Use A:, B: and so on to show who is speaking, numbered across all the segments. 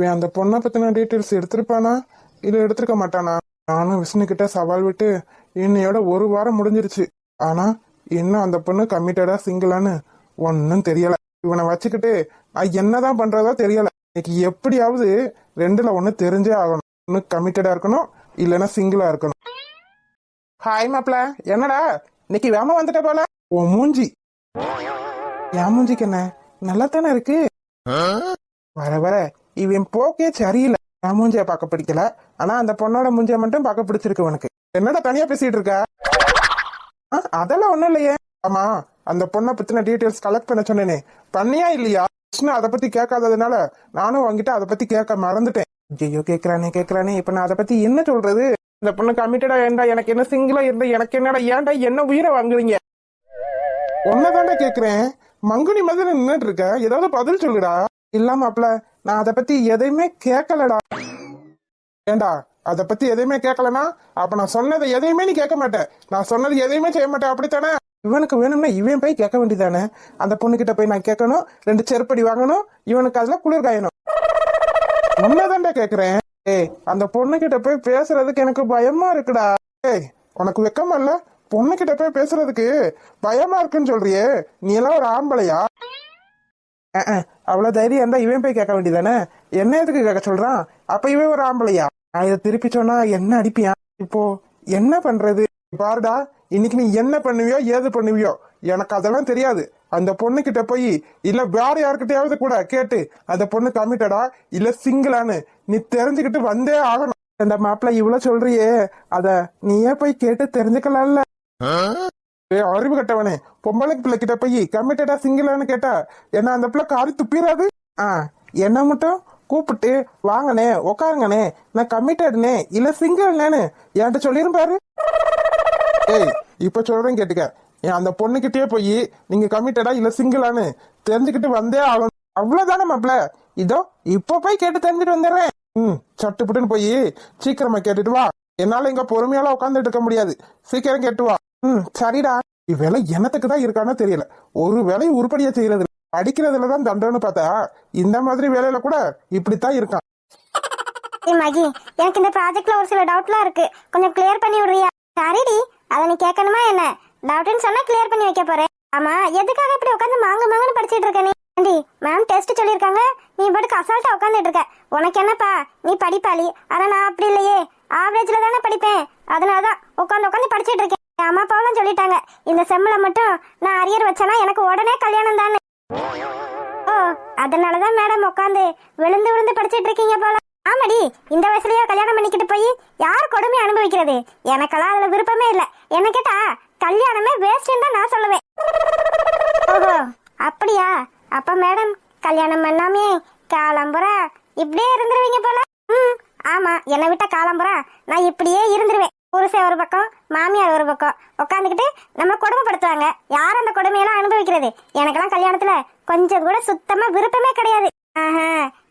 A: இவன் அந்த பொண்ணை பத்தின டீட்டெயில்ஸ் எடுத்திருப்பானா இல்ல எடுத்திருக்க மாட்டானா? நானும் விஷ்ணு கிட்ட சவால் விட்டு இன்னையோட ஒரு வாரம் முடிஞ்சிருச்சு. ஆனா இன்னும் அந்த பொண்ணு கமிட்டடா சிங்கிளான்னு ஒன்னும் தெரியல. இவனை வச்சுக்கிட்டு நான் என்னதான் பண்றதோ தெரியல. இன்னைக்கு எப்படியாவது ரெண்டுல ஒண்ணு தெரிஞ்சே ஆகணும். ஒண்ணு கமிட்டடா இருக்கணும், இல்லைன்னா சிங்கிளா இருக்கணும். ஹாய் மாப்ள, என்னடா இன்னைக்கு வேம வந்துட்ட போல? ஓ மூஞ்சி, என் மூஞ்சிக்கு என்ன நல்லா தானே இருக்கு. வர வர இவன் போக்கே சரியில்லை. என் மூஞ்சிய பார்க்க பிடிக்கல, ஆனா அந்த பொண்ணோட மூஞ்சிய மட்டும் பார்க்க பிடிச்சிருக்கு உனக்கு. என்னடா தனியா பேசிட்டு இருக்க? அதெல்லாம் ஒண்ணும் இல்லையே. ஆமா, அந்த பொண்ணை பத்தின டீடைல்ஸ் கலெக்ட் பண்ண சொன்னேனே, பண்ணியா இல்லையா? கிருஷ்ணா அதை பத்தி கேட்காததுனால நானும் வாங்கிட்டு அதை பத்தி கேட்க மறந்துட்டேன். ஐயோ கேக்குறானே, இப்ப நான் அதை பத்தி என்ன சொல்றது? இந்த பொண்ணு கமிட்டடா இருந்தா எனக்கு என்ன, சிங்கிளா இருந்தா எனக்கு என்னடா? ஏன்டா என்ன உயிரை வாங்குறீங்க? ஒன்னதாண்டா கேக்குறேன், மங்குனி மாதிரி நின்னுட்டு இருக்க, ஏதாவது பதில் சொல்லுடா. இல்லாமப்ல நான் அதை பத்தி எதையுமே கேட்கலடா. ஏண்டா அதை பத்தி எதையுமே கேட்கலனா அப்ப நான் சொன்னதை எதையுமே நீ கேட்க மாட்டேன், நான் சொன்னது எதையுமே செய்ய மாட்டேன், அப்படித்தானே? இவனுக்கு வேணும்னா இவன் போய் கேட்க வேண்டியதானே? அந்த பொண்ணு கிட்ட போய் நான் கேட்கணும், 2 செருப்படி வாங்கணும், இவனுக்கு அதுல குளிர் காயணும். உண்மைதான்டா கேக்குறேன். ஏய், அந்த பொண்ணு கிட்ட போய் பேசுறதுக்கு எனக்கு பயமா இருக்குடா. ஏய், உனக்கு வெக்கமா இல்ல? பொண்ணு கிட்ட போய் பேசுறதுக்கு பயமா இருக்குன்னு சொல்றியே, நீ எல்லாம் ஒரு ஆம்பளையா? அவ்வளவு தைரியம் இருந்தா இவன் போய் கேட்க வேண்டியதானே? என்ன எதுக்கு கேட்க சொல்றான்? அப்ப இவன் ஒரு ஆம்பளையா? நான் இதை திருப்பி சொன்னா என்ன அடிப்பியா? இப்போ என்ன பண்றது? பாருடா, இன்னைக்கு நீ என்ன பண்ணுவியோ ஏது பண்ணுவியோ எனக்கு அதெல்லாம் தெரியாது. அந்த பொண்ணு கிட்ட போய் இல்ல வேற யாருக்கிட்டையாவது கூட கேட்டு அந்த பொண்ணு கமிட்டடா இல்ல சிங்கிளான்னு நீ தெரிஞ்சுக்கிட்டு வந்தே ஆகணும். அந்த மாப்பிள்ள இவ்வளவு சொல்றியே, அத நீயே போய் கேட்டு தெரிஞ்சுக்கலாம்ல. அறிவு கட்டவனே, பொம்பளை பிள்ளை கிட்ட போய் கமிட்டடா சிங்கிளான்னு கேட்டா என்ன அந்த பிள்ளை காரி துப்பிடாது? என்ன மட்டும் கூப்பிட்டு வாங்கனே உக்காருங்கனே, நான் கமிட்டட்னே இல்ல சிங்கிள்னேன்னு என்கிட்ட சொல்லிரும் பாரு. ஏய், இப்ப சொல்றேன் கேட்டுக்க, அந்த பொண்ணுகிட்டயே போய் நீங்க கமிட்டடா இல்ல சிங்கிளான்னு தெரிஞ்சுக்கிட்டு வந்தே ஆகணும். அவ்வளவுதானே மாப்ள? இதோ இப்ப போய் கேட்டு தெரிஞ்சுட்டு வந்துடுறேன். சட்டுப்புட்டுன்னு போய் சீக்கிரமா கேட்டுட்டு வா. என்னால இங்க பொறுமையால உட்காந்துட்டு இருக்க முடியாது, சீக்கிரம் கேட்டு வா. சரிடா. இவ்வேளை என்னத்துக்கு தான் இருக்கானோ தெரியல, ஒரு வேலையை உருப்படியா செய்யறது, அடிக்கிறதுலதான் தண்டன்னு பார்த்தா இந்த மாதிரி வேலையில கூட இப்படித்தான் இருக்கான்.
B: மகி, எனக்கு இந்த ப்ராஜெக்ட்ல ஒரு சில டவுட்லாம் இருக்கு, கொஞ்சம் கிளியர் பண்ணி விடுறியா? சரிடி, அதை நீ கேட்கணுமா என்ன? டவுட்னு சொன்னா கிளியர் பண்ணி வைக்க போறேன். ஆமா, எதுக்காக இப்படி உட்காந்து மாங்கன்னு படிச்சிட்டு இருக்க நீ? மேம் டெஸ்ட் சொல்லிருக்காங்க, நீ பாட்டுக்கு அசால்ட்டா உட்காந்துட்டு இருக்க. உனக்கு என்னப்பா, நீ படிப்பாளி, ஆனா நான் அப்படி இல்லையே, ஆவரேஜ்ல தானே படிப்பேன். அதனாலதான் உட்காந்து படிச்சிட்டு இருக்கேன். அம்மா அப்பாவெல்லாம் சொல்லிட்டாங்க, இந்த செம்ல மட்டும் நான் அரியர் வச்சேன்னா எனக்கு உடனே கல்யாணம் தானே. ஓ, அதனாலதான் மேடம் உட்காந்து விழுந்து விழுந்து படிச்சிட்டு இருக்கீங்க போல. ஆமாடி, இந்த வயசுலயே கல்யாணம் பண்ணிக்கிட்டு போய் யார் கொடுமை அனுபவிக்கிறது? எனக்கெல்லாம் அதுல விருப்பமே இல்ல. என்ன கேட்டா கல்யாணமே வேஸ்ட்ன்னு தான் நான் சொல்லுவேன். ஓஹோ, அப்படியா? அப்ப மேடம் கல்யாணம் பண்ணாமே காலம்புறா இப்படியே இருந்துருவீங்க போல. ஆமா, என்னை விட்ட காலம்புறா நான் இப்படியே இருந்துருவேன். புருஷன் ஒரு பக்கம், மாமியார் ஒரு பக்கம் உட்காந்துக்கிட்டு நம்ம கொடுமைப்படுத்துவாங்க. யார் அந்த கொடுமையெல்லாம் அனுபவிக்கிறது? எனக்கெல்லாம் கல்யாணத்துல கொஞ்சம் கூட சுத்தமா விருப்பமே கிடையாது.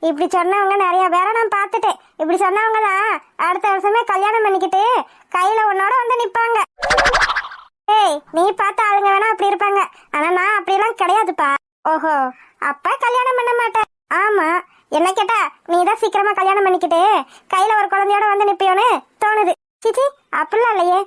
B: இப்படி சொன்னவங்க நிறைய பேரை நான் பார்த்துட்டேன். இப்படி சொன்னவங்க தான் அடுத்த வருஷமே கல்யாணம் பண்ணிக்கிட்டு கையில ஒன்னோட வந்து நிப்பாங்க. ஏய், நீ பார்த்த ஆளுங்க வேணா அப்படி இருப்பாங்க, ஆனா நான் அப்படியெல்லாம் கிடையாதுப்பா. ஓஹோ, அப்ப கல்யாணம் பண்ண மாட்டேன். ஆமா, என்ன கேட்டா நீ தான் சீக்கிரமா கல்யாணம் பண்ணிக்கிட்டு கையில ஒரு குழந்தையோட வந்து நிப்பியோன்னு தோணுது. சிச்சி, அப்படிலாம் இல்லையே.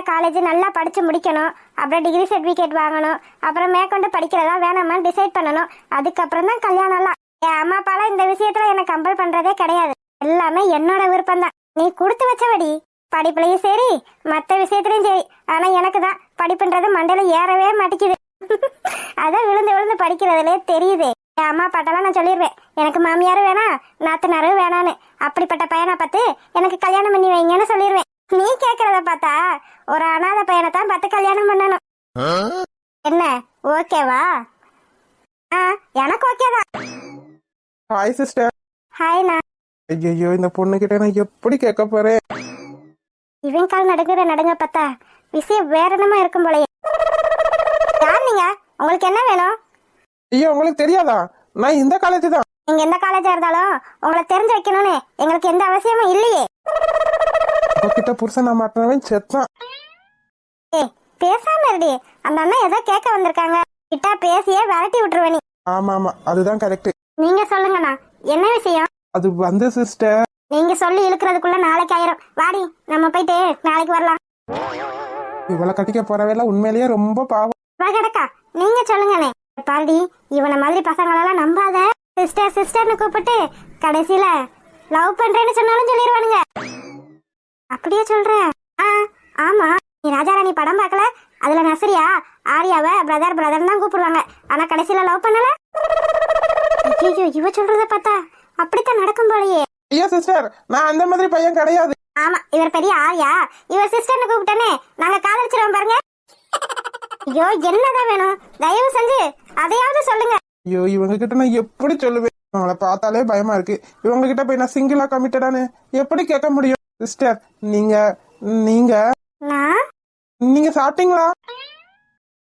B: காலேஜ் நல்லா படிச்சு முடிக்கணும், அப்புறம் டிகிரி சர்டிபிகேட் வாங்கணும், அப்புறம் மேற்கொண்டு படிக்கிறதா வேணாமான்னு டிசைட் பண்ணணும், அதுக்கப்புறம் தான் கல்யாணம்லாம். என் அம்மா அப்பாலாம் இந்த விஷயத்துல என்ன கம்பல் பண்றதே கிடையாது. எல்லாமே என்னோட விருப்பம் தான். நீ கொடுத்து வச்சபடி படிப்புலயும் சரி மத்த விஷயத்துலயும் சரி. ஆனா எனக்கு தான் படிப்புன்றது மண்டையில ஏறவே மாட்டேங்குது. அதான் விழுந்து விழுந்து படிக்கிறதுலே தெரியுது. என் அம்மா அப்பாட்டெல்லாம் நான் சொல்லிடுவேன், எனக்கு மாமியாரும் வேணாம் நாத்தனாரும் வேணான்னு. அப்படிப்பட்ட பையனை பார்த்து எனக்கு கல்யாணம் பண்ணி வைங்கன்னு சொல்லிடுவேன். நீ கேக்குறத பார்த்தா ஒரு அனாதை பையனை தான் பார்த்து கல்யாணம் பண்ணணும். என்ன ஓகேவா? எனக்கு ஓகேதான்.
A: Hi sister.
B: ஹாய்ண்ணா.
A: ஐயோ, இந்த பொண்ணு கிட்ட நான் எப்படி கேட்க போறேன்?
B: இவன் கால் நடுங்க பார்த்தா விஷயம் வேற என்னமா இருக்கும் போலயே. யார் நீங்க? உங்களுக்கு என்ன வேணும்?
A: ஐயோ, உங்களுக்கு தெரியாதா? நான் இந்த காலேஜ் தான்.
B: நீங்க எந்த காலேஜா இருந்தாலும் உங்களை தெரிஞ்சு வைக்கணும்னு எங்களுக்கு எந்த அவசியமும் இல்லையே.
A: கிட்ட புருஷன் நான் மாட்டினவன் செத்தான்.
B: ஏய், பேசாம இருடி. அந்த அண்ணா ஏதோ கேட்க வந்திருக்காங்க, கிட்ட பேசியே விரட்டி விட்டுருவேன் நீ.
A: ஆமா, அதுதான் கரெக்ட்.
B: நீங்க சொல்லுங்கண்ணா, என்ன விஷயம்?
A: அது வந்து சிஸ்டர்.
B: நீங்க சொல்லி இழுக்கிறதுக்குள்ள நாளைக்கு ஆயிரும். வாடி நம்ம போயிட்டு நாளைக்கு வரலாம்.
A: இவளை கட்டிக்க போறவேல உண்மையிலேயே ரொம்ப பாவம்.
B: வா கிடக்கா, நீங்க சொல்லுங்கண்ணே. பாருடி, இவனை மாதிரி பசங்களெல்லாம் நம்பாத. சிஸ்டர் சிஸ்டர்னு கூப்பிட்டு கடைசியில லவ் பண்றேன்னு சொன்னாலும் சொல்லிடுவானுங்க. அப்படியே சொல்ற? ஆமா, நீ ராஜாராணி படம் பார்க்கல? அதுல நசரியா ஆரியாவை பிரதர் பிரதர் தான் கூப்பிடுவாங்க. ஆனா கடைசியில லவ் பண்ணல. ஐயோ, இவ சொல்றத பார்த்தா அப்படித்தான் நடக்கும் போலயே.
A: ஐயா சிஸ்டர், நான் அந்த மாதிரி பையன் கிடையாது.
B: ஆமா, இவர் பெரிய ஆரியா, இவர் சிஸ்டர்னு கூப்பிட்டனே நாங்க காதலிச்சிரோம் பாருங்க. ஐயோ, என்னதான் வேணும்? தயவு செஞ்சு அதையாவது சொல்லுங்க.
A: ஐயோ, இவங்க கிட்ட நான் எப்படி சொல்லுவேன்? அவங்கள பார்த்தாலே பயமா இருக்கு. இவங்க கிட்ட போய் நான் சிங்கிளா கமிட்டடானு எப்படி கேட்க முடியும்? சிஸ்டர், நீங்க நீங்க நீங்க சாப்பிட்டீங்களா?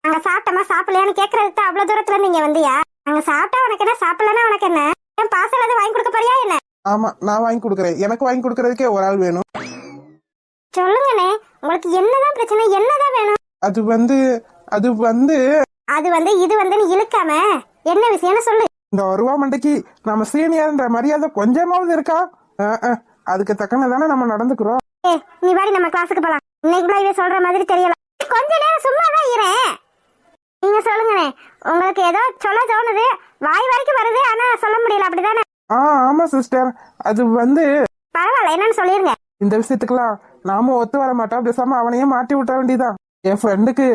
B: நாங்க சாப்பிட்டோமா சாப்பிடலையான்னு கேக்குறதுக்கு தான் அவ்வளவு தூரத்துல நீங்க வந்தியா? நாங்க சாப்பிட்டா உனக்கு என்ன, சாப்பிடலன்னா உனக்கு என்ன? என் பார்சல் எதுவும் வாங்கி கொடுக்க போறியா என்ன?
A: ஆமா, நான் வாங்கி கொடுக்குறேன். எனக்கு வாங்கி கொடுக்கறதுக்கே ஒரு ஆள் வேணும்.
B: சொல்லுங்கண்ணே, உங்களுக்கு என்னதான் பிரச்சனை? என்னதான் வேணும்?
A: அது வந்து
B: இது வந்து நீ இழுக்காம என்ன விஷயம்னு சொல்லு.
A: இந்த ஒருவா மண்டைக்கு நம்ம சீனியர்ன்ற மரியாதை கொஞ்சமாவது இருக்கா? அதுக்கு தக்கனதானே நம்ம நடந்துக்கிறோம்.
B: நீ வாடி, நம்ம கிளாஸுக்கு போலாம். இன்னைக்குள்ள இவ சொல்ற மாதிரி தெரியல. கொஞ்ச நேரம் சும்மா தான் இருறேன். நீங்க சொல்லுங்கண்ணே, உங்களுக்கு ஏதோ சொல்ல தோணுது, வாய் வரைக்கும் வருது, ஆனா சொல்ல முடியல, அப்படிதானே?
A: ஆமா சிஸ்டர், அது வந்து
B: பரவாயில்ல, என்னன்னு சொல்லிருங்க.
A: இந்த விஷயத்துக்குலாம் நாம ஒத்து வர மாட்டோம். பேசாம அவனையே மாட்டி விட்ட வேண்டியதான். என் ஃப்ரெண்டுக்கு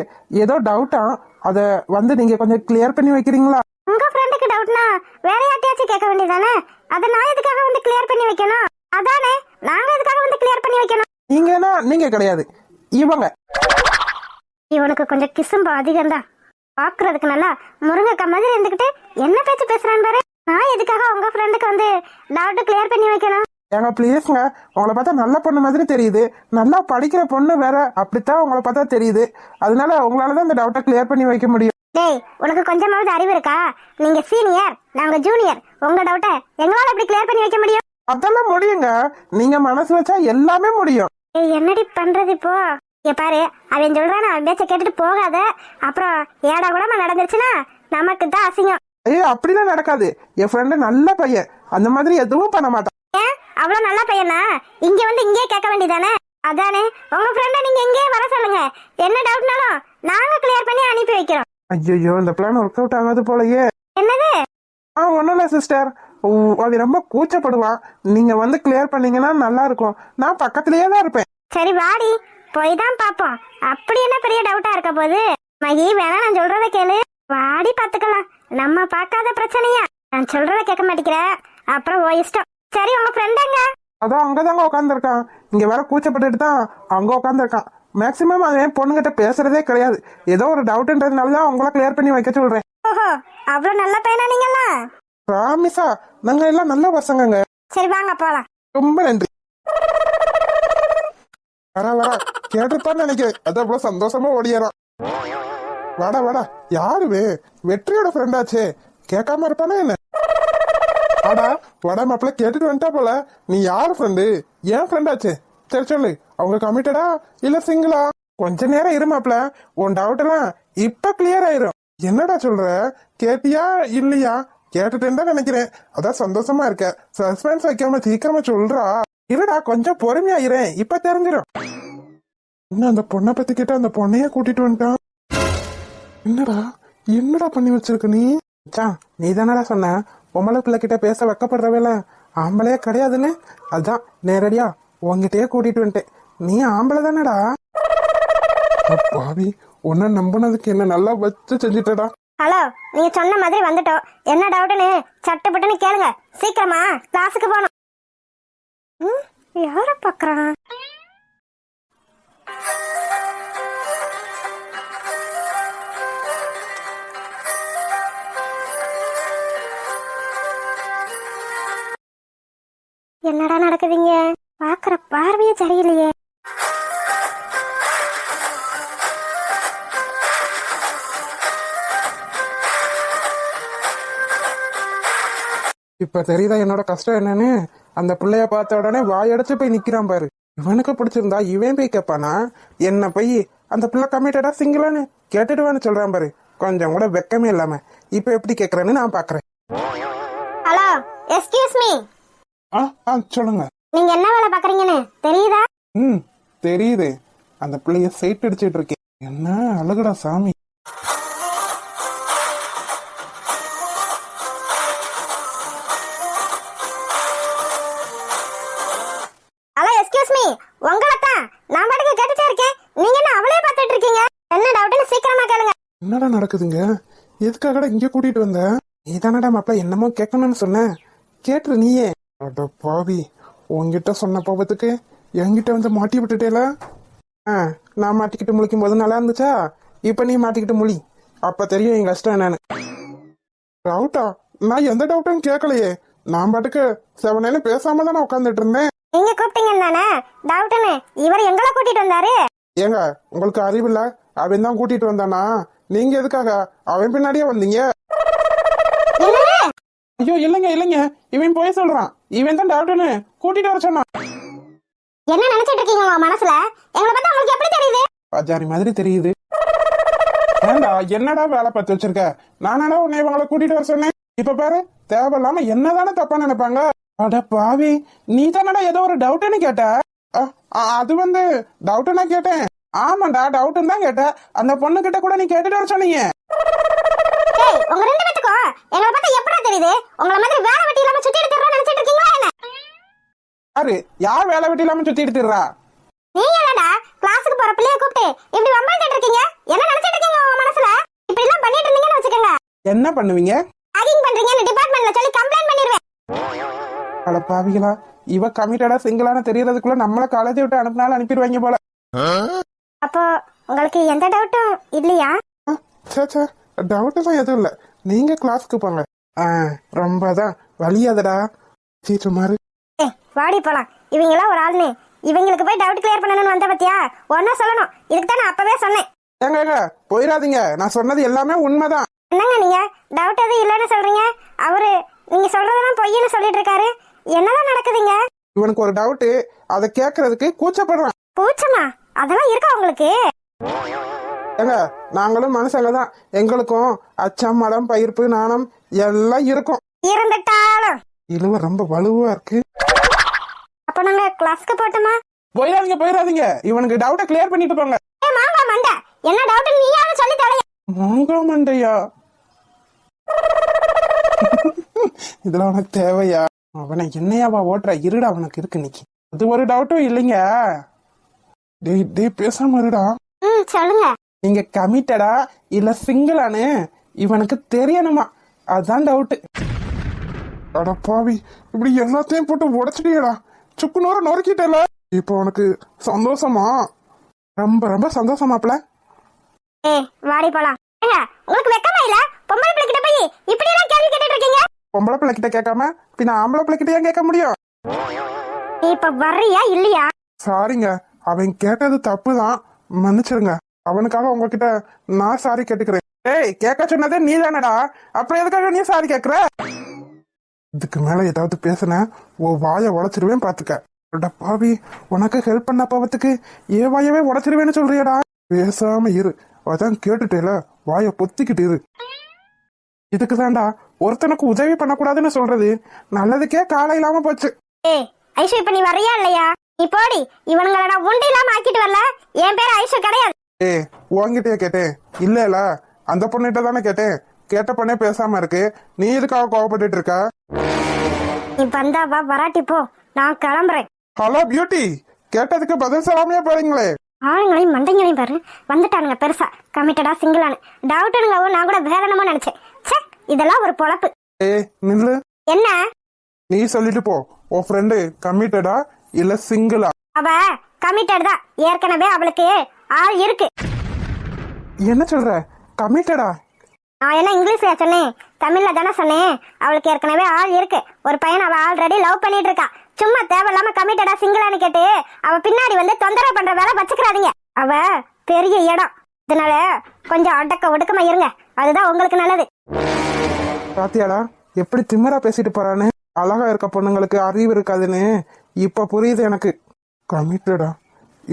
A: ஏதோ டவுட்டா, அத வந்து நீங்க கொஞ்சம் கிளியர் பண்ணி வைக்கிறீங்களா?
B: உங்க ஃப்ரெண்டுக்கு டவுட்னா வேற யார்ட்டையாச்சும் கேட்க வேண்டியதானே? அத நான் எதுக்காக வந்து கிளியர் பண்ணி வைக்கணும்? அதானே, நாங்க எதுக்காக வந்து கிளியர் பண்ணி வைக்கணும்?
A: நீங்க கிடையாது, இவங்க.
B: இவனுக்கு கொஞ்சம் கிசும்பு அதிகம் தான். பாக்குறதுக்கு நல்லா முருங்கக்கா மாதிரி இருந்துகிட்டு என்ன பேச்சு பேசுறான் பாரு. நான் எதுக்காக உங்க ஃப்ரெண்டுக்கு வந்து டவுட் கிளியர் பண்ணி வைக்கணும்?
A: ஏங்க ப்ளீஸ்ங்க, உங்களை பார்த்தா நல்ல பொண்ணு மாதிரி தெரியுது. நல்லா படிக்கிற பொண்ணு வேற, அப்படித்தான் உங்களை பார்த்தா தெரியுது. அதனால உங்களாலதான் இந்த டவுட்டை கிளியர் பண்ணி வைக்க முடியும்.
B: டேய், உனக்கு கொஞ்சமாவது அறிவு இருக்கா? நீங்க சீனியர், நாங்க ஜூனியர். உங்க டவுட்டை எங்களால எப்படி கிளியர் பண்ணி வைக்க முடியும்?
A: அதெல்லாம் முடியுங்க, நீங்க மனசு வச்சா எல்லாமே முடியும்.
B: என்னடி பண்றது இப்போ? பாரு, அவன் சொல்றான், அவன் பேச்ச கேட்டுட்டு போகாத. அப்புறம் ஏடா கூடமா நடந்துருச்சுன்னா நமக்கு தான் அசிங்கம்.
A: ஐயோ, அப்படிலாம் நடக்காது. என் ஃப்ரெண்டு நல்ல பையன், அந்த மாதிரி எதுவும் பண்ண மாட்டான்.
B: ஏன் அவ்வளவு நல்ல பையனா? இங்க வந்து இங்கே கேட்க வேண்டியதானே? அதானே, உங்க ஃப்ரெண்ட நீங்க இங்கே வர சொல்லுங்க. என்ன டவுட்னாலும் நாங்க கிளியர் பண்ணி அனுப்பி வைக்கிறோம்.
A: ஐயோ, இந்த பிளான் ஒர்க் அவுட் ஆகாது போலயே.
B: என்னது?
A: ஒண்ணும் இல்ல சிஸ்டர், அது ரொம்ப கூச்சப்படுவான். நீங்க வந்து கிளியர் பண்ணீங்கன்னா நல்லா இருக்கும். நான் பக்கத்திலேயே தான் இருப்பேன்.
B: சரி வாடி, போய் தான் பாப்போம். அப்படி என்ன பெரிய டவுட்டா இருக்க போகுது? மகி, வேணா நான் சொல்றத கேளு. வாடி பாத்துக்கலாம், நம்ம பார்க்காத பிரச்சனையா? நான் சொல்றத கேட்க மாட்டேங்கிற, அப்புறம் ஓ இஷ்டம். சரி, உங்க ஃப்ரெண்டாங்க?
A: அதான் அங்கதாங்க உட்காந்துருக்கான். இங்க வேற கூச்சப்பட்டுட்டு தான் அங்க உட்காந்துருக்கான். மேக்சிமம் அவன் பொண்ணுகிட்ட பேசுறதே கிடையாது. ஏதோ ஒரு டவுட்ன்றதுனாலதான் உங்களை கிளியர் பண்ணி வைக்க சொல்றேன்.
B: ஓஹோ, அவ்வளவு நல்ல பையனா நீங்களா?
A: ராமிசா, நாங்க எல்லாம் நல்ல பசங்கங்க.
B: சரி வாங்க போலாம்.
A: ரொம்ப நன்றி. வர கேட்டுப்பான்னு நினைக்கிறேன். அது அவ்வளவு சந்தோஷமா ஓடியறான். வாடா, யாருவே வெற்றியோட ஃப்ரெண்டாச்சே, கேட்காம இருப்பானா என்ன? வாடா மாப்பிள்ள, கேட்டுட்டு வந்துட்டா போல. நீ யாரு ஃப்ரெண்டு? ஏன் ஃப்ரெண்டாச்சே? சரி சொல்லு, அவங்க கமிட்டடா இல்ல சிங்கிளா? கொஞ்ச நேரம் இரு மாப்பிள்ள, உன் டவுட் எல்லாம் இப்ப கிளியர் ஆயிரும். என்னடா சொல்ற? கேட்டியா இல்லையா? கேட்டுட்டேன்னு தான் நினைக்கிறேன். அதான் சந்தோஷமா இருக்க. சஸ்பென்ஸ் வைக்காம சீக்கிரமா சொல்றா. இருடா, கொஞ்சம் பொறுமையா இரேன், இப்ப தெரிஞ்சிடும். இன்னும் அந்த பொண்ணை பத்தி கேட்ட அந்த பொண்ணையே கூட்டிட்டு வந்துட்டான். என்னடா பண்ணி வச்சிருக்க நீ? நீ தானடா சொன்ன பொம்பளை பிள்ளை கிட்ட பேச வைக்கப்படுறவேல ஆம்பளையே கிடையாதுன்னு. அதான் நேரடியா உங்ககிட்டயே கூட்டிட்டு வந்துட்டேன். நீ ஆம்பளை தானடா? பாவி, உன்ன நம்பினதுக்கு என்ன நல்லா வச்சு செஞ்சுட்டடா.
B: ஹலோ, நீங்க சொன்ன மாதிரி வந்துட்டோம். என்ன டவுட்னு சட்டுப்பட்டுன்னு கேளுங்க. சீக்கிரமா கிளாஸுக்கு போகணும். யார பாக்குறான்? என்னடா நடக்குதுங்க? பாக்குற பார்வையே சரியில்லையே.
A: இப்ப தெரியுதா என்னோட கஷ்டம் என்னன்னு? அந்த பிள்ளைய பார்த்த உடனே வாயடைச்சு போய் நிக்கிறான் பாரு. இவனுக்கு பிடிச்சிருந்தா இவன் போய் கேட்பானா? என்ன போய் அந்த பிள்ளை கமிட்டடா சிங்கிளான்னு கேட்டுடுவான்னு சொல்றான் பாரு. கொஞ்சம் கூட வெக்கமே இல்லாம இப்ப எப்படி கேக்குறேன்னு நான் பாக்குறேன்.
B: Hello, excuse me.
A: சொல்லுங்க.
B: நீங்க என்ன வேலை பாக்குறீங்கன்னு தெரியுதா?
A: ம், தெரியுது. அந்த பிள்ளைய சைட் அடிச்சிட்டு இருக்கேன். என்ன அழகுடா சாமி.
B: Hello, excuse me. உங்களை தான் நான் பாட்டுக்கு கேட்டுட்டே இருக்கேன். நீங்க என்ன அவளே பார்த்துட்டு இருக்கீங்க? என்ன டவுட்னு சீக்கிரமா கேளுங்க.
A: என்னடா நடக்குதுங்க? எதுக்காகடா இங்க கூட்டிட்டு வந்த? நீதானடா மாப்பிள்ள என்னமோ கேட்கணும்னு சொன்ன, கேட்டுரு நீயே. அட பாவி, உன்கிட்ட சொன்ன பாவத்துக்கு என்கிட்ட வந்து மாட்டி விட்டுட்டேல. நான் மாட்டிக்கிட்டு முழிக்கும் போது நல்லா இருந்துச்சா? இப்ப நீ மாட்டிக்கிட்டு முழி, அப்ப தெரியும் என் கஷ்டம் என்னன்னு. டவுட்டா? நான் எந்த டவுட்டும் கேட்கலையே. நான் பாட்டுக்கு செவனேன்னு பேசாம தானே உட்காந்துட்டு இருந்தேன்.
B: நீங்க கூப்பிட்டீங்க தானே டவுட்னு. இவர் எங்களை கூட்டிட்டு வந்தாரு.
A: ஏங்க, உங்களுக்கு அறிவில்ல? அவன் தான் கூட்டிட்டு வந்தானா? நீங்க எதுக்காக அவன் பின்னாடியே வந்தீங்க? ஐயோ இல்லைங்க இல்லைங்க, இவன் போய் சொல்றான். இவன் தான் டவுட்னு கூட்டிட்டு வர சொன்னான்.
B: என்ன நினைச்சிட்டு இருக்கீங்க உங்க மனசுல? எங்களை பார்த்தா உங்களுக்கு எப்படி தெரியுது?
A: பஜாரி மாதிரி தெரியுது. ஏண்டா என்னடா வேலை பார்த்து வச்சிருக்க? நானடா உன்னை இவங்களை கூட்டிட்டு வர சொன்னேன். இப்ப பாரு, தேவையில்லாம என்னதானே தப்பா நினைப்பாங்க. அட பாவி, நீ தானடா ஏதோ ஒரு டவுட்னு கேட்ட. அது வந்து டவுட்னா கேட்டேன். ஆமாண்டா, டவுட்னு தான் கேட்டேன். அந்த பொண்ணு கிட்ட கூட நீ கேட்டுட்டு வர சொன்னீங்க.
B: உங்க ரெண்டு பேத்துக்கும் எங்களை பார்த்தா எப்படி தெரியுது? உங்களை மாதிரி வேலை வெட்டி இல்லாம சுத்திட்டு திரியறோம்னு நினைச்சிட்டு இருக்கீங்களா என்ன?
A: யாரு யார் வேலை வெட்டி இல்லாம சுத்திட்டு திரியறா?
B: நீங்க என்னடா கிளாஸுக்கு போற பிள்ளைய கூப்பிட்டு இப்படி வம்பாயிட்டு இருக்கீங்க? என்ன நினைச்சிட்டு இருக்கீங்க உங்க மனசுல? இப்படி எல்லாம் பண்ணிட்டு இருந்தீங்கன்னு வச்சுக்கோங்க.
A: என்ன பண்ணுவீங்க?
B: ஹேக்கிங் பண்றீங்கன்னு டிபார்ட்மெண்ட்ல சொல்லி கம்ப்ளைண்ட் பண்ணிடுவேன்.
A: அட பாவிகளா, இவ கமிட்டடா சிங்கிளான தெரியறதுக்குள்ள நம்மள காலேஜ் விட்டு அனுப்பினாலும் அனுப்பிடுவாங்க போல.
B: அப்போ உங்களுக்கு எந்த டவுட்டும் இல்லையா?
A: சே, டவுட் எல்லாம் எதுவும் இல்ல. நீங்க கிளாஸ்க்கு போங்க. ரொம்பதான் வலியாதடா. சீட்டு மாறு.
B: வாடி போலாம். இவங்க எல்லாம் ஒரு ஆளுன்னு இவங்களுக்கு போய் டவுட் கிளியர் பண்ணணும்னு வந்த பத்தியா? ஒன்னா சொல்லணும். இதுக்கு தான் நான் அப்பவே சொன்னேன்.
A: ஏங்க போயிடாதீங்க, நான் சொன்னது எல்லாமே உண்மைதான்.
B: என்னங்க நீங்க டவுட் எதுவும் இல்லைன்னு சொல்றீங்க? அவரு நீங்க சொல்றதெல்லாம் பொய்ன்னு சொல்லிட்டு இருக்காரு. என்னதான் நடக்குதுங்க?
A: இவனுக்கு ஒரு டவுட், அதை கேட்கறதுக்கு கூச்சப்படுறான்.
B: கூச்சமா? அதெல்லாம் இருக்கா உங்களுக்கு?
A: ஏங்க, நாங்களும் மனுஷங்க தான். எங்களுக்கும் அச்சம், மடம், பயிர்ப்பு, நாணம் எல்லாம் இருக்கும்.
B: இருந்துட்டாலும்
A: இழுவ ரொம்ப வலுவா இருக்கு.
B: அப்ப நாங்க கிளாஸ்க்கு போட்டோமா?
A: போயிடாதீங்க. இவனுக்கு டவுட்டை கிளியர் பண்ணிட்டு போங்க.
B: மாங்கா மண்டை, என்ன டவுட் நீயாவது சொல்லி தரைய.
A: மாங்கா மண்டையா? இதெல்லாம் உனக்கு தேவையா? அவனை என்னையாவா ஓட்டுற? இருடா, அவனுக்கு இருக்கு நிக்கி. அது ஒரு டவுட்டும் இல்லைங்க. டேய் பேசாம இருடா.
B: சொல்லுங்க.
A: நீங்க கமிட்டடா இல்ல சிங்கிளானு இவனுக்கு தெரியணுமா? அதுதான் டவுட். அட பாவி, இப்படி எல்லாத்தையும் போட்டு உடைச்சிட்டியடா. சுக்கு நூறு நொறுக்கிட்டல. இப்போ உனக்கு சந்தோஷமா? ரொம்ப ரொம்ப சந்தோஷமாப்ல.
B: வாடி போலாம். உங்களுக்கு வெக்கமா இல்ல? பொம்பளை பிள்ளை கிட்ட போய் இப்படி எல்லாம் கேள்வி கேட்டுட்டு இருக்கீங்க?
A: பொம்பளை பிள்ளை கிட்ட கேட்காம பின்ன ஆம்பளை பிள்ளை கிட்ட ஏன் கேட்க முடியும்?
B: நீ இப்ப வர்றியா இல்லையா?
A: சாரிங்க, அவன் கேட்டது தப்புதான், மன்னிச்சிருங்க. அவனுக்காக உங்ககிட்ட நான் சாரி கேட்டுக்கிறேன். ஏய், கேட்க சொன்னதே நீ தானடா, அப்புறம் எதுக்காக நீ சாரி கேட்கற? இதுக்கு மேல ஏதாவது பேசுன உன் வாயை உடைச்சிருவேன் பாத்துக்க. பாவி, உனக்கு ஹெல்ப் பண்ண பாவத்துக்கு ஏன் வாயவே உடைச்சிருவேன்னு சொல்றியடா? பேசாம இரு, அதான் கேட்டுட்டேல, வாயை பொத்திக்கிட்டு இரு. இதுக்குதான்டா ஒருத்தனுக்கு உதவி பண்ணக்கூடாதுன்னு சொல்றது. நல்லதுக்கே காலம் இல்லாம போச்சு.
B: ஐஷு, இப்ப நீ வர்றியா இல்லையா? நீ போடி. இவனுங்கள நான் ஒண்டி இல்லாம ஆக்கிட்டு வரல. என் பேர் ஐஷு கிடையாது.
A: உன்கிட்டயே கேட்டேன் இல்ல, அந்த பொண்ணுகிட்ட தானே கேட்டேன். கேட்ட பொண்ணே பேசாம இருக்கு, நீ எதுக்காக கோவப்பட்டு இருக்க?
B: நீ வந்தா வா, வராட்டி போ, நான் கிளம்புறேன்.
A: ஹலோ பியூட்டி, கேட்டதுக்கு பதில் சொல்லாமையே போறீங்களே.
B: ஆளுங்களையும் மண்டைங்களையும் பாரு, வந்துட்டானுங்க பெருசா. கமிட்டடா சிங்கிளானு டவுட்டுனுங்க. நான் கூட வேலனமோ நினைச்சேன். சே, இதெல்லாம் ஒரு பொழப்பு.
A: நில்லு.
B: என்ன?
A: நீ சொல்லிட்டு போ. உன் ஃப்ரெண்டு கமிட்டடா இல்ல சிங்கிளா?
B: அவ கமிட்டட் தான். ஏற்கனவே அவளுக்கு ஆள் இருக்கு.
A: என்ன சொல்ற? கமிட்டடா?
B: நான் என்ன இங்கிலீஷ்ல சொன்னேன்? தமிழ்ல தானே சொன்னேன். அவளுக்கு ஏற்கனவே ஆள் இருக்கு. ஒரு பையன் அவ ஆல்ரெடி லவ் பண்ணிட்டு இருக்கா. சும்மா தேவையில்லாம கமிட்டடா சிங்கிளான்னு கேட்டு அவ பின்னாடி வந்து தொந்தரவு பண்ற வேலை வச்சுக்கிறாதீங்க. அவ பெரிய இடம், இதனால கொஞ்சம் அடக்க ஒடுக்கமா இருங்க. அதுதான் உங்களுக்கு நல்லது.
A: பாத்தியாடா எப்படி திமிரா பேசிட்டு போறான்னு? அழகா இருக்க பொண்ணுங்களுக்கு அறிவு இருக்காதுன்னு இப்ப புரியுது எனக்கு. கமிட்டடா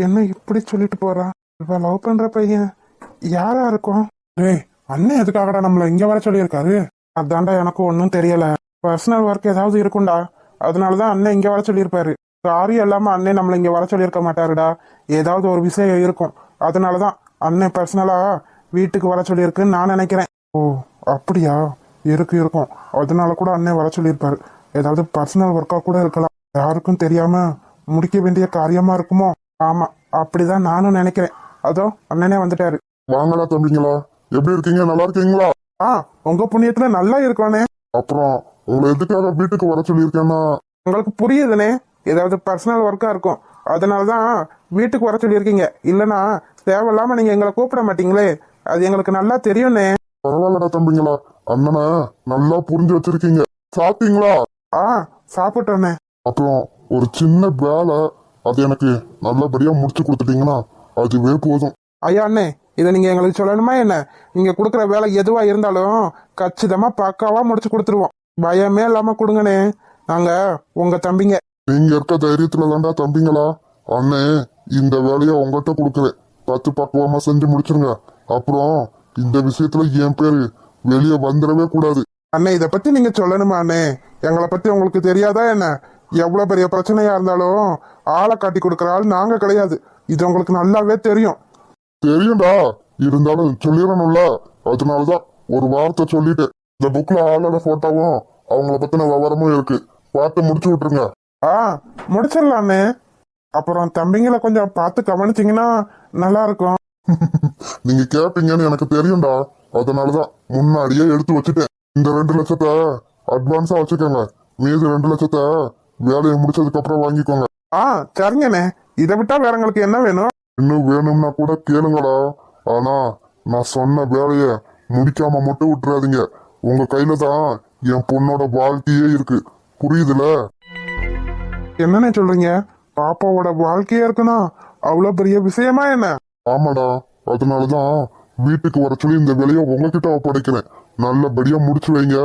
A: என்ன இப்படி சொல்லிட்டு போறா? இப்ப லவ் பண்ற பையன் யாரா இருக்கும்? அண்ணன் எதுக்காகடா நம்மள இங்க வர சொல்லியிருக்காரு? அதான்டா எனக்கு ஒன்னும் தெரியல. பர்சனல் ஒர்க் ஏதாவது இருக்கும்டா, அதனாலதான் அண்ணன் இங்க வர சொல்லியிருப்பாரு. காரியம் இல்லாம அண்ணன் நம்மள இங்க வர சொல்லியிருக்க மாட்டாருடா. ஏதாவது ஒரு விஷயம் இருக்கும். அதனாலதான் அண்ணன் பர்சனலா வீட்டுக்கு வர சொல்லியிருக்குன்னு நான் நினைக்கிறேன். ஓ அப்படியா? இருக்கும். அதனால கூட அண்ணன் வர சொல்லியிருப்பாரு. ஏதாவது பர்சனல் ஒர்க்கா கூட இருக்கலாம். யாருக்கும் தெரியாம முடிக்க வேண்டிய காரியமா இருக்குமோ? ஆமா, அப்படிதான் நானும் நினைக்கிறேன். அதோ அண்ணனே வந்துட்டாரு.
C: வாங்கடா தம்பிங்களா, எப்படி இருக்கீங்க? நல்லா இருக்கீங்களா?
A: உங்க புண்ணியத்துல நல்லா இருக்கானே.
C: அப்புறம் உங்களை எதுக்காக வீட்டுக்கு வர சொல்லியிருக்கேன்னா,
A: உங்களுக்கு புரியுதுனே, ஏதாவது பர்சனல் ஒர்க்கா இருக்கும். அதனாலதான் வீட்டுக்கு வர சொல்லியிருக்கீங்க. இல்லைன்னா தேவையில்லாம நீங்க எங்களை கூப்பிட மாட்டீங்களே, அது எங்களுக்கு நல்லா தெரியும்னே.
C: பரவாயில்லடா தம்பிங்களா, அண்ணனை நல்லா புரிஞ்சு வச்சிருக்கீங்க. சாப்பிட்டீங்களா?
A: சாப்பிட்டோன்னே.
C: அப்புறம் ஒரு சின்ன வேலை, அது எனக்கு நல்லபடியா முடிச்சு கொடுத்துட்டீங்கன்னா அதுவே போதும்.
A: ஐயா அண்ணே, இதை நீங்க எங்களுக்கு சொல்லணுமா என்ன? நீங்க கொடுக்குற வேலை எதுவா இருந்தாலும் கச்சிதமா பக்காவா முடிச்சு கொடுத்துருவோம். பயமே இல்லாம கொடுங்கண்ணே. நாங்க உங்க தம்பிங்க.
C: நீங்க இருக்க தைரியத்துல தான்டா தம்பிங்களா அண்ணே இந்த வேலையை உங்கள்கிட்ட கொடுக்குறேன். பத்து பக்குவமா செஞ்சு முடிச்சிருங்க. அப்புறம் இந்த விஷயத்துல என் பேரு வெளியே வந்துடவே கூடாது.
A: அண்ணே, இதை பத்தி நீங்க சொல்லணுமா அண்ணே? எங்களை பத்தி உங்களுக்கு தெரியாதா என்ன? எவ்வளவு பெரிய பிரச்சனையா இருந்தாலும் ஆளை காட்டி கொடுக்குற ஆள் நாங்க கிடையாது. இது உங்களுக்கு நல்லாவே தெரியும்.
C: தெரியும்டா, இருந்தாலும் சொல்லிடணும்ல. அதனாலதான் ஒரு வார்த்தை சொல்லிட்டு இந்த புக்ல ஆளோட போட்டோவும் அவங்கள பத்தின விவரமும் இருக்கு. பார்த்து முடிச்சு விட்டுருங்க.
A: முடிச்சிடலாண்ணே. அப்புறம் தம்பிங்களை கொஞ்சம் பார்த்து கவனிச்சிங்கன்னா நல்லா இருக்கும்.
C: நீங்க கேப்பீங்கன்னு எனக்கு தெரியும்டா. அதனாலதான் முன்னாடியே எடுத்து வச்சுட்டேன். இந்த 2 லட்சத்தை அட்வான்ஸா வச்சுக்கோங்க. மீதி 2 லட்சத்தை வேலையை முடிச்சதுக்கு அப்புறம் வாங்கிக்கோங்க.
A: சரிங்கண்ணே. இதை விட்டா வேற உங்களுக்கு என்ன வேணும்?
C: இன்னும் வேணும்னா கூட கேளுங்கடா. ஆனா நான் சொன்ன வேலைய முடிக்காம மட்டும் விட்டுறாதீங்க. உங்க கையில தான் என் பொண்ணோட வாழ்க்கையே இருக்கு. புரியுதுல?
A: என்னண்ணே சொல்றீங்க? பாப்பாவோட வாழ்க்கையே இருக்குன்னா அவ்வளவு பெரிய விஷயமா என்ன?
C: ஆமாடா, அதனாலதான் வீட்டுக்கு வர சொல்லி இந்த வேலையை உங்ககிட்ட ஒப்படைக்கிறேன். நல்லபடியா முடிச்சு வைங்க.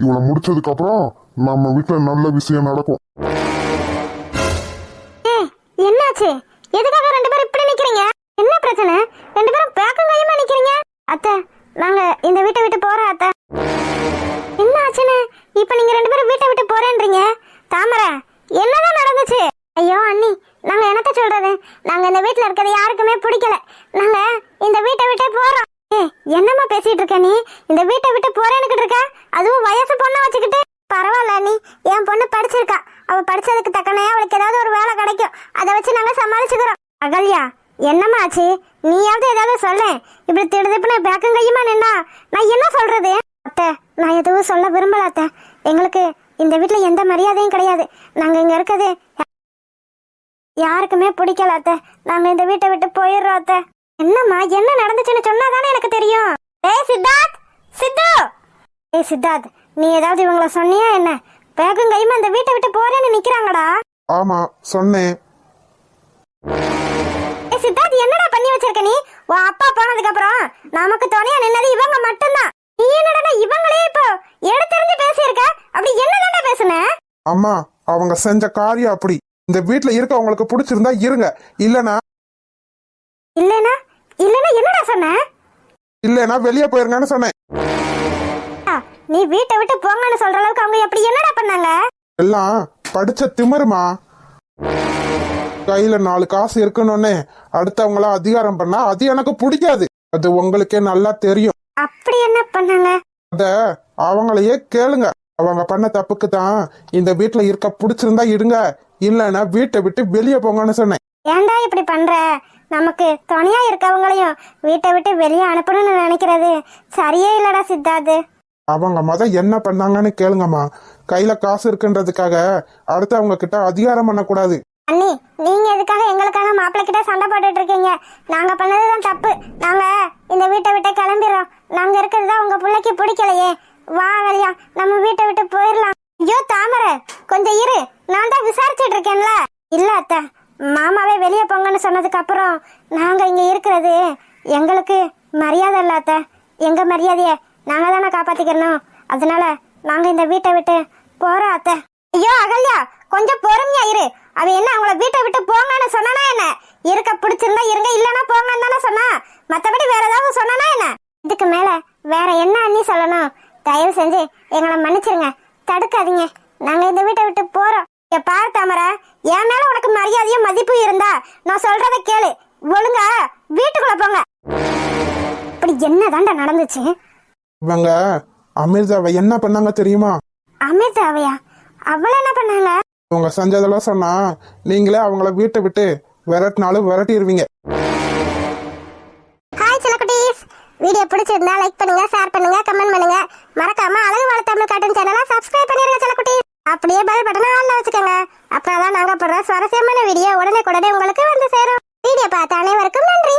C: இவனை முடிச்சதுக்கு அப்புறம் நம்ம வீட்டுல நல்ல விஷயம் நடக்கும்.
B: என்னாச்சு? எதுக்காக 2 பேரும் இப்படி நிக்கிறீங்க? என்ன பிரச்சனை? 2 பேரும் பேக்கும் கையுமா நிக்கிறீங்க? அத்தை, நாங்க இந்த வீட்டை விட்டு போறோம் அத்தை. என்ன ஆச்சுன்னு இப்ப நீங்க 2 பேரும் வீட்டை விட்டு போறேன்றீங்க? தாமரை, என்னதான் நடந்துச்சு? ஐயோ அண்ணி, நாங்க என்னத்த சொல்றது? நாங்க இந்த வீட்டுல இருக்கிறது யாருக்குமே பிடிக்கல. நாங்க இந்த வீட்டை விட்டே போறோம். என்னம்மா பேசிட்டு இருக்க நீ? இந்த வீட்டை விட்டு போறேன்னு இருக்க, அதுவும் வயசு பொண்ணை வச்சுக்கிட்டு. பரவாயில்ல நீ, என் பொண்ணு படிச்சிருக்கா. அவ படிச்சதுக்கு தக்கனே அவளுக்கு ஏதாவது ஒரு வேலை கிடைக்கும். அதை வச்சு நாங்க சமாளிச்சுக்கிறோம். அகல்யா, என்னம்மா ஆச்சு? நீயாவது ஏதாவது சொல்ல. இப்படி திடுதிப்புன்னு பேக்கும் கையுமா நின்னா நான் என்ன சொல்றது? அத்தை, நான் எதுவும் சொல்ல விரும்பல அத்தை. எங்களுக்கு இந்த வீட்டுல எந்த மரியாதையும் கிடையாது. நாங்க இங்க இருக்கிறது யாருக்குமே பிடிக்கல அத்தை. நாங்க இந்த வீட்டை விட்டு போயிடுறோம் அத்தை. என்னம்மா, என்ன நடந்துச்சுன்னு சொன்னாதானே எனக்கு தெரியும். ஏய் சித்தார்த், சித்து! ஏய் சித்தார்த், நீ ஏதாவது இவங்கள சொன்னியா என்ன? பேக்கும் கையுமா இந்த வீட்டை விட்டு போறேன்னு நிக்கிறாங்கடா.
A: ஆமா, சொன்னேன்.
B: ஏய் சித்தார்த், என்னடா பண்ணி வச்சிருக்க நீ? உன் அப்பா போனதுக்கு அப்புறம் நமக்கு துணையா நின்னது இவங்க மட்டும்தான். நீ என்னடா இவங்களே இப்போ எடுத்தெறிஞ்சு பேசியிருக்க? அப்படி என்னதான்டா பேசுன?
A: அம்மா, அவங்க செஞ்ச காரியம் அப்படி. இந்த வீட்டுல இருக்க உங்களுக்கு பிடிச்சிருந்தா இருங்க. இல்லனா
B: இல்லனா இல்லனா என்னடா சொன்ன?
A: இல்லனா வெளியே போயிருங்கன்னு சொன்னேன்.
B: நீ வீட்டை விட்டு போங்கன்னு சொல்ற அளவுக்கு அவங்க எப்படி என்னடா பண்ணாங்க?
A: எல்லாம் படிச்ச திமிருமா. கையில 4 காசு இருக்கணும்னே அடுத்தவங்கள அதிகாரம் பண்ணா அது எனக்கு பிடிக்காது. அது உங்களுக்கே நல்லா தெரியும்.
B: அப்படி என்ன பண்ணாங்க?
A: அத அவங்களையே கேளுங்க. அவங்க பண்ண தப்புக்கு தான் இந்த வீட்டுல இருக்க பிடிச்சிருந்தா இருங்க, இல்லன்னா வீட்டை விட்டு வெளியே போங்கன்னு சொன்னேன்.
B: ஏன்டா இப்படி பண்ற? நமக்கு துணையா இருக்கவங்களையும் வீட்டை விட்டு வெளியே அனுப்பணும்னு நினைக்கிறது சரியே இல்லடா சித்தார்த்.
A: அவங்க என்ன பண்ணாங்கன்னு கேளுங்கம்மா. கையில காசு இருக்குன்றதுக்காக அடுத்து அவங்க கிட்ட அதிகாரம் பண்ணக்கூடாது.
B: அண்ணி, நீங்க எதுக்காக எங்களுக்காக மாப்பிள்ளை கிட்ட சண்டை போட்டுட்டு இருக்கீங்க? நாங்க பண்ணதுதான் தப்பு. நாங்க இந்த வீட்டை விட்டு கிளம்பிடுறோம். நாங்க இருக்கிறதா உங்க பிள்ளைக்கு பிடிக்கலையே. வா வழியா, நம்ம வீட்டை விட்டு போயிடலாம். ஐயோ தாமரை, கொஞ்சம் இரு. நான் தான் விசாரிச்சுட்டு இருக்கேன்ல. இல்ல அத்தை, மாமாவே வெளியே போங்கன்னு சொன்னதுக்கு அப்புறம் நாங்க இங்க இருக்கிறது எங்களுக்கு மரியாதை இல்ல அத்தை. எங்க மரியாதைய நாங்க தானே காப்பாத்திக்கணும். அதனால நாங்க இந்த வீட்டை விட்டு போறோம் அத்தை. ஐயோ அகல்யா, கொஞ்சம் பொறுமையா இரு. அவ என்ன அவங்கள வீட்டை விட்டு போங்கன்னு சொன்னானா என்ன? இருக்க பிடிச்சிருந்தா இருங்க, இல்லன்னா போங்கன்னு தானே சொன்னா. மத்தபடி வேற ஏதாவது சொன்னானா என்ன? இதுக்கு மேல வேற என்ன அண்ணி சொல்லணும்? தயவு செஞ்சு எங்களை மன்னிச்சிருங்க, தடுக்காதீங்க. நாங்க இந்த வீட்டை விட்டு போறோம். பாரு தாமரை, என் மேல உனக்கு மரியாதையும் மதிப்பும் இருந்தா நான் சொல்றத கேளு. ஒழுங்கா வீட்டுக்குள்ள போங்க. இப்படி என்னதான்டா நடந்துச்சு?
A: இவங்க அமிர்தாவை என்ன பண்ணாங்க தெரியுமா?
B: அமிர்தாவையா? அவள என்ன பண்ணாங்க?
A: அவங்க செஞ்சதெல்லாம் சொன்னா நீங்களே அவங்கள வீட்டை விட்டு விரட்டினாலும் விரட்டிடுவீங்க.
B: ஹாய் செல்லக்குட்டீஸ், வீடியோ பிடிச்சிருந்தா லைக் பண்ணுங்க, ஷேர் பண்ணுங்க, கமெண்ட் பண்ணுங்க. மறக்காம அழகு வாழ தமிழ் கார்ட்டூன் சேனலை சப்ஸ்கிரைப் பண்ணிருங்க செல்லக்குட்டீஸ். அப்படியே பெல் பட்டனை ஆன்ல வச்சுக்கோங்க. அப்பதான் நாங்க போடுற சுவாரஸ்யமான வீடியோ உடனே உங்களுக்கு வந்து சேரும். வீடியோ பார்த்த அனைவருக்கும் நன்றி.